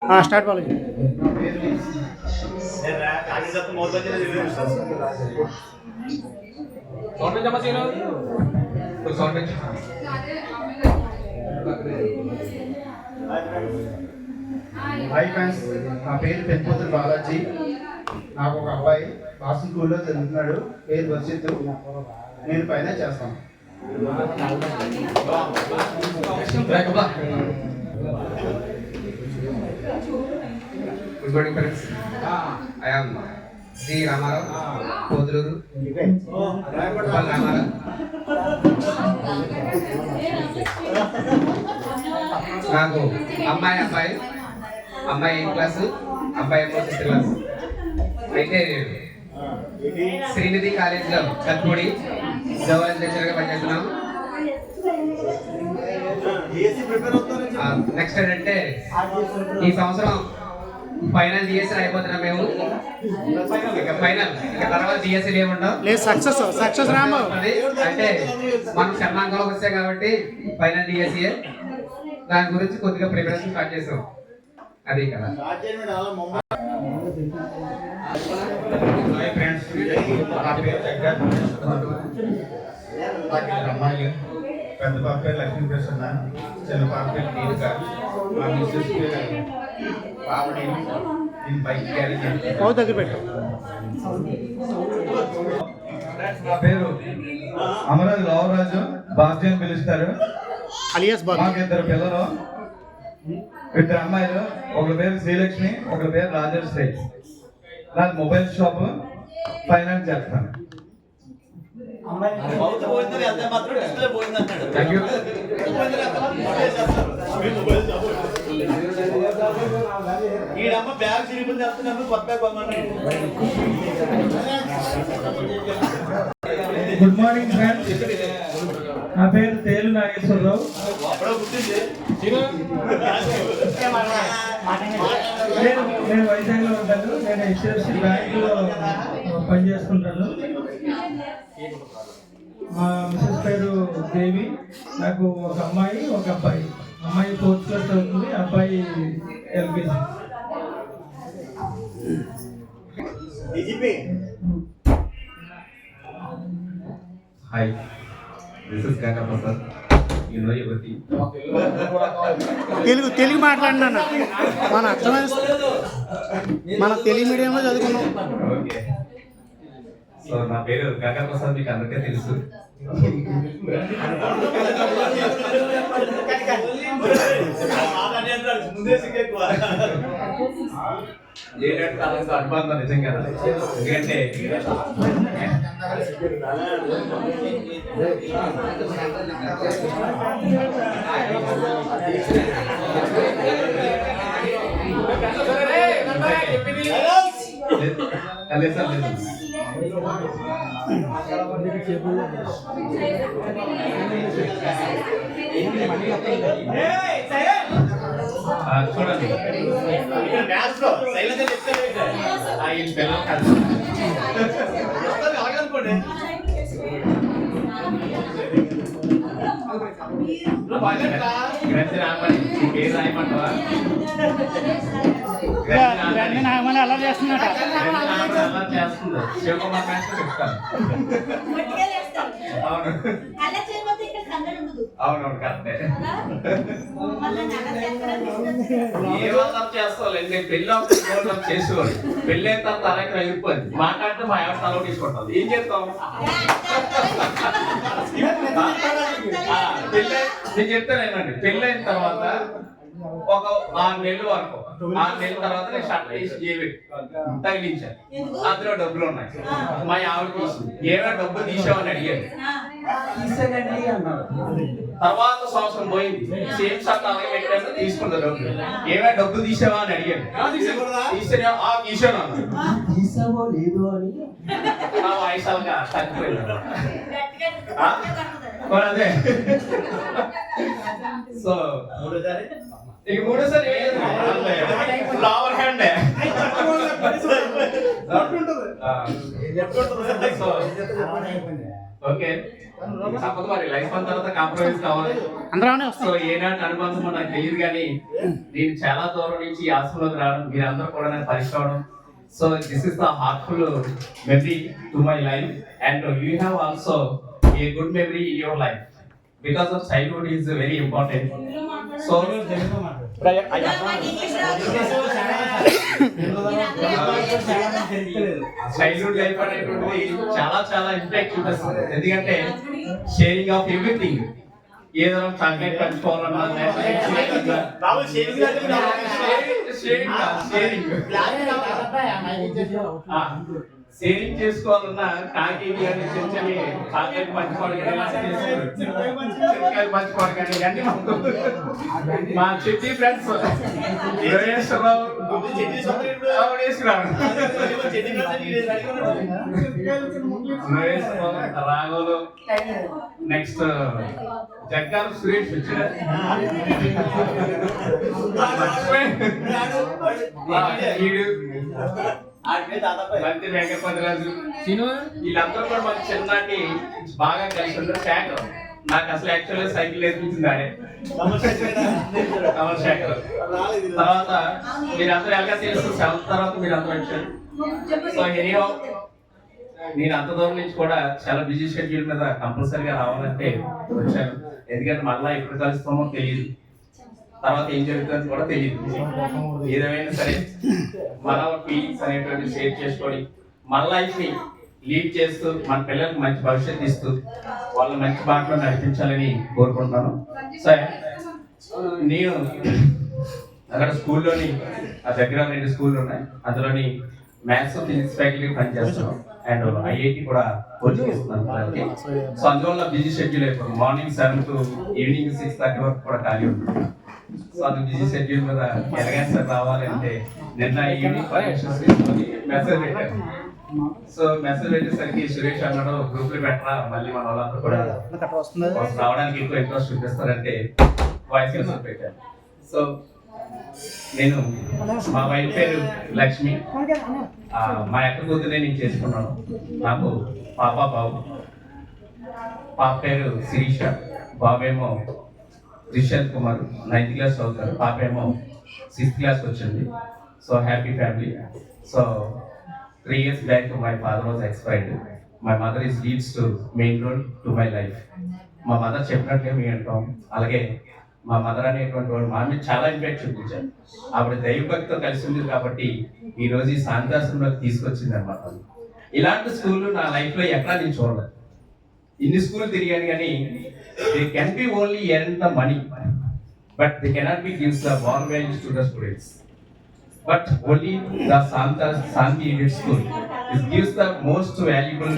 Start college hi friends, నా పేరు పెంపోతుల బాలాజీ. నాకు ఒక అబ్బాయి బాస్టన్ స్కూల్లో చదువుతున్నాడు. పేరు వర్షిత్. నేను పైన చేస్తాను. Good morning, friends. I am Sri Ramarao, Kodruru, Ramarao. నాకు అమ్మాయి క్లాసు, అబ్బాయి ఏమో 6th క్లాస్. అయితే శ్రీనిధి కాలేజ్లో కత్పూడి జవహర్ లెక్చరర్గా పనిచేస్తున్నాం. నెక్స్ట్ ఏంటంటే ఈ సంవత్సరం ఫైనల్ డిఎస్సీ అయిపోతున్నాం మేము. ఫైనల్ తర్వాత డిఎస్సీ ఏముంటాం లేదు. సక్సెస్ రాము అంటే మనం కర్ణాటకలోకి వచ్చాయి కాబట్టి ఫైనల్ డిఎస్సీ దాని గురించి కొద్దిగా ప్రిపరేషన్ స్టార్ట్ చేసాం. అది కదా. హాయ్ ఫ్రెండ్స్, నా పేరు జగన్. అమ్మాయి పెద్ద పాప పేరు లక్ష్మీ ప్రసన్న, చిన్న పాప పేరు దీపిక. మా మిస్సెస్ పాపని నేను బైక్ క్యారీ చేస్తాను. దగ్గర పెట్టు. నా పేరు అమరాజు రావురాజు, బాబ్జీ అని పిలుస్తారు. అలియాస్ బాబు. మాకు 2 పిల్లలు, 2 అమ్మాయిలు. ఒకరి పేరు శ్రీలక్ష్మి, ఒకరి పేరు రాజశ్రీ. నాకు మొబైల్ షాప్ ఫైనాన్స్ చేస్తాను. Thank you. Good morning friends, నా పేరు తేలు నాగేశ్వరరావు. నేను వైజాగ్లో ఉంటాను. నేను హెచ్డిఎఫ్సి బ్యాంకులో పనిచేస్తుంటాను. మా మిసెస్ పేరు దేవి. నాకు ఒక అమ్మాయి, ఒక అబ్బాయి. అమ్మాయి 4th క్లాస్ చదువుతుంది, అబ్బాయి ఎల్కేజీ. హాయ్, దిస్ ఇస్ కాకా Prasad. You know everything. Telugu మాట్లాడినా మన అర్థమైన మన తెలుగు మీడియంలో చదువుకున్నాం. ఓకే. సో నా పేరు కాకా ప్రసాద్, మీకు అందరికీ తెలుసు. అనుబంధం నిజం కదా. ఎందుకంటే చూడండి, అలా చేస్తున్నట శివకుమార్ మాస్టర్ చెప్తాను. అవునవును కరెక్టే. ఏమన్నా చేస్తావులేండి, పెళ్ళి చేసేవాడు. పెళ్ళి అయిన తర్వాత తలకి అయిపోయింది. మాట్లాడితే మా ఎవరు తల తీసుకుంటాం. ఏం చేస్తాం? నేను చెప్తానేనండి, పెళ్ళి అయిన తర్వాత ఒక 6 నెలల వరకు, 6 నెలల తర్వాత నేను షర్ట్ వేసి తగిలించాను. అందులో డబ్బులు ఉన్నాయి. మా ఆవిడ తీసింది. ఏమైనా డబ్బులు తీసామని అడిగాడు. తర్వాత సంవత్సరం పోయింది. సేమ్ షర్ట్ అలాగే పెట్టాను, తీసుకుంటా డబ్బులు. ఏమైనా డబ్బులు తీసావా అని అడిగాడు. తీసాను అన్నాడు. నా వయసు అలాగా తగ్గిపోయింది. అదే సో ఇక మూడోసారి ఫ్లవర్ హ్యాండ్ ఓకే. తప్పదు మరి లైఫ్ అంత తర్వాత కాంప్రమైజ్ కావాలి. అందరూ సో ఏనాటి అనుబంధం నాకు తెలియదు కానీ నేను చాలా దూరం నుంచి ఈ ఆశ్రమంలోకి రావడం, మీరందరూ కూడా నాకు పరిచయం. So this is the heartful memory to my life and you have also a good memory in your life because of childhood is very important. So childhood life అనేటువంటిది చాలా చాలా ఇంపాక్ట్ చూపిస్తుంది. ఎందుకంటే షేరింగ్ ఆఫ్ ఎవ్రీథింగ్, ఏదైనా chocolate పంచుకోవాలన్నా sharing చేసుకోవాలన్నా కాకి కానీ చెంచని chocolate పంచుకోవాలి కానీ ఇవన్నీ మా చెట్టి ఫ్రెండ్స్ రాఘవులు, నెక్స్ట్ జగ్గారు సురేష్ వచ్చాడు, బంతి వెంకటపతిరాజు, వీళ్ళందరూ కూడా మాకు చిన్ననాటి బాగా కలిసి ఉంటారు. శేఖర్ నాకు అసలు యాక్చువల్గా సైకిల్ నేర్పించింది ఆడే, కమల్ శేఖర్. తర్వాత మీరందరూ ఎలాగా తెలుసు, 7th తర్వాత మీరందరూ వచ్చారు. సో ఎనీహౌ నేను అంత దూరం నుంచి కూడా చాలా బిజీ షెడ్యూల్ మీద కంపల్సరీగా రావాలంటే వచ్చాను. ఎందుకంటే మళ్ళీ ఎప్పుడు కలుస్తామో తెలియదు, తర్వాత ఏం జరుగుతుందో కూడా తెలియదు. ఏదేమైనా సరే మన ఫీలింగ్స్ అనేటువంటి షేర్ చేసుకొని మన లైఫ్ ని లీడ్ చేస్తూ మన పిల్లలకు మంచి భవిష్యత్తు ఇస్తూ వాళ్ళ మంచి బాటలో నడిపించాలని కోరుకుంటున్నాను. సరే, నేను అక్కడ స్కూల్లోని ఆ దగ్గర 2 స్కూళ్ళు ఉన్నాయి, అందులోని మ్యాథ్స్ ఫిజిక్స్ ఫ్యాకల్టీ పనిచేస్తున్నాను అండ్ ఐఐటి కూడా కోచింగ్ ఇస్తున్నాను. సో అందువల్ల బిజీ షెడ్యూల్ అయిపోతుంది. మార్నింగ్ 7 to ఈవినింగ్ 6:30 వరకు కూడా ఖాళీ ఉంటుంది. సో అది బిజీ షెడ్యూల్ మీద ఎలాగైనా సార్ రావాలంటే నిన్న ఈవినింగ్ పర్మిషన్స్ తీసుకొని మెసేజ్ పెట్టాను. సో మెసేజ్ పెట్టేసరికి సురేష్ అన్నాడు గ్రూప్ లో పెట్టరా, మళ్ళీ మన వాళ్ళంతా కూడా రావడానికి ఎక్కువ ఇంట్రెస్ట్ చూపిస్తారంటే వాయిస్ మెసేజ్ పెట్టాను. సో నేను మా వైఫ్ పేరు లక్ష్మి, మా అక్క కూతురే నేను చేసుకున్నాను. నాకు పాప బాబు, పాప పేరు శిరీష, బాబేమో రిషల్ కుమార్ 9th క్లాస్ చదువుతారు, పాప ఏమో 6th క్లాస్ వచ్చింది. So happy family. So 3 years back my father was expired. My mother is leads to main road to my life. మా మదర్ చెప్పినట్లే మీ అంటాం. అలాగే మా మదర్ అనేటువంటి వాడు మా మీద చాలా ఇంపాక్ట్ చూపించారు. ఆవిడ దైవభక్తితో కలిసి ఉంది కాబట్టి ఈ రోజు ఈ శాంతాశ్రమంలోకి తీసుకొచ్చింది అనమాట. ఇలాంటి స్కూల్ నా లైఫ్ లో ఎక్కడా నేను చూడలేదు. ఇన్ని స్కూల్ తిరిగాను కానీ they can be only earn the money but they cannot be gives the value values to the students. But only the Santi Unit School gives the most valuable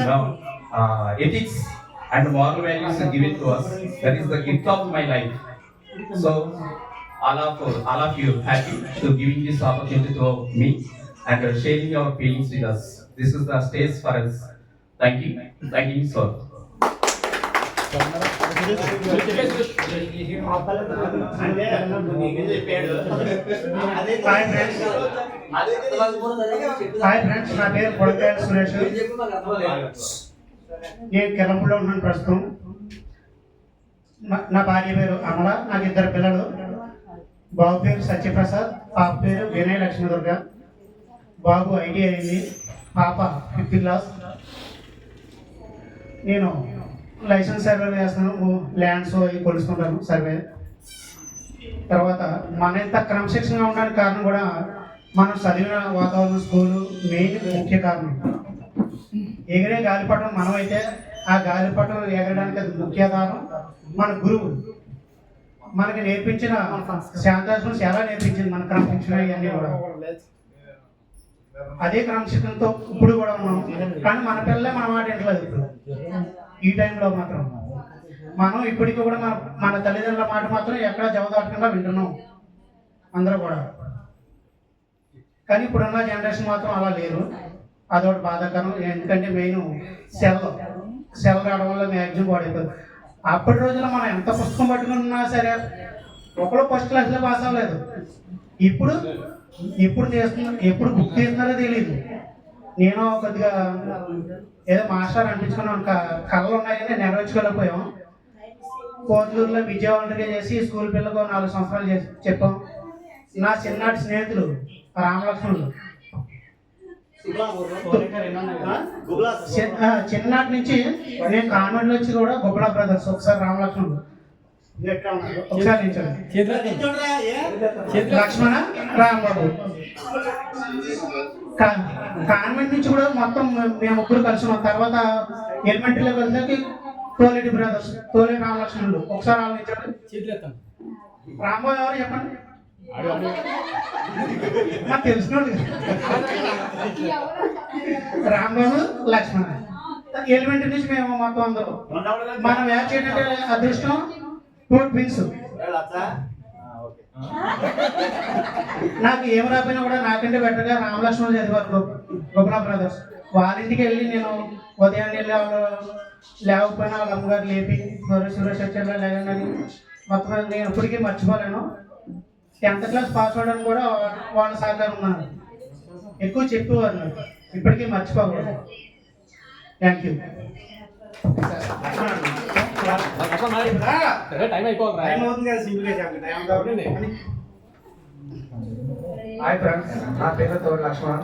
ethics and moral values given to us. That is the gift of my life. So all of you happy to giving this opportunity to me and sharing your feelings with us. This is the stage for us. Thank you so much. Hi friends, నా పేరు కొడకాయల సురేష్. నేను కిరంపులో ఉన్నాను ప్రస్తుతం. నా భార్య పేరు అమల, నాకు 2 పిల్లలు. బాబు పేరు సత్యప్రసాద్, పాప పేరు వినయ లక్ష్మీదుర్గ. బాబు ఐటీ అయింది, పాప 5th క్లాస్. నేను లైసెన్స్ సర్వే చేస్తున్నాను, ల్యాండ్స్ అవి కొలుసుకుంటాను సర్వే. తర్వాత మన ఇంత క్రమశిక్షణగా ఉండడానికి కారణం కూడా మనం చదివిన వాతావరణం, స్కూలు మెయిన్ ముఖ్య కారణం. ఎగిరే గాలిపటం మనమైతే ఆ గాలిపటం ఎగరడానికి అది ముఖ్య కారణం మన గురువు. మనకి నేర్పించిన శాంతాశ్రమం చాలా నేర్పించింది, మన క్రమశిక్షణ ఇవన్నీ కూడా. అదే క్రమశిక్షణతో ఇప్పుడు కూడా ఉన్నాం. కానీ మన పిల్లలే మన మాట వింటలేదు ఇప్పుడు ఈ టైంలో మాత్రం. మనం ఇప్పటికీ కూడా మన తల్లిదండ్రుల మాట మాత్రం ఎక్కడ జవదాటకుండా వింటున్నాం అందరూ కూడా. కానీ ఇప్పుడున్న జనరేషన్ మాత్రం అలా లేరు. అదొకటి బాధాకరం. ఎందుకంటే మెయిన్ సెల్ రావడం వల్ల మ్యాక్సిమం పాడైపోతుంది. అప్పటి రోజుల్లో మనం ఎంత పుస్తకం పట్టుకున్నా సరే ఒకళ్ళు ఫస్ట్ క్లాస్లో పాస్ అవ్వలేదు. ఇప్పుడు చేస్తున్నారు, ఎప్పుడు బుక్ చేస్తున్నారో తెలియదు. నేను కొద్దిగా ఏదో మాస్టర్ అనిపించుకున్నాను, కళలు ఉన్నాయని నెరవేర్చుకోలేకపోయాం. కోతులూరులో విజయవంతంగా చేసి స్కూల్ పిల్లలకు 4 సంవత్సరాలు చెప్పాం. నా చిన్ననాటి స్నేహితులు రామలక్ష్మణులు చిన్ననాటి నుంచి నేను కాన్వెంట్లో వచ్చి కూడా గుబ్బలా బ్రదర్స్ ఒకసారి రామలక్ష్మణులు ఒకసారి లక్ష్మణ రాంబాబు కాన్వెంట్ నుంచి కూడా మొత్తం మేము ముగ్గురు కలిసి ఉన్నాం. తర్వాత ఎలిమెంటరీలో వెళ్తే తోలేటి బ్రదర్స్ తోలేటి రామలక్ష్మణులు ఒకసారి ఆలోచించండి. రాంబాబు ఎవరు చెప్పండి, నాకు తెలిసిన రాంబాబు లక్ష్మణ. ఎలిమెంటరీ నుంచి మేము మొత్తం అందరూ మనం యాడ్ చేయడంటే అదృష్టం. 2 ట్విన్స్. నాకు ఏం రాకపోయినా కూడా నాకంటే బెటర్గా రామలక్ష్మణులు చదివారు గోపనా బ్రదర్స్. వాళ్ళ ఇంటికి వెళ్ళి నేను ఉదయాన్నే లేకపోయినా వాళ్ళ అమ్మగారు లేపి సురేష్ వచ్చేలా లేదని మొత్తం నేను ఇప్పటికీ మర్చిపోలేను. 10th క్లాస్ పాస్ అవ్వడానికి కూడా వాళ్ళ సహకారం ఉన్నారు. ఎక్కువ చెప్పేవారు నాకు, ఇప్పటికీ మర్చిపోకూడదు. Thank you. హాయ్ ఫ్రెండ్స్, నా పేరు తోడు లక్ష్మణ్.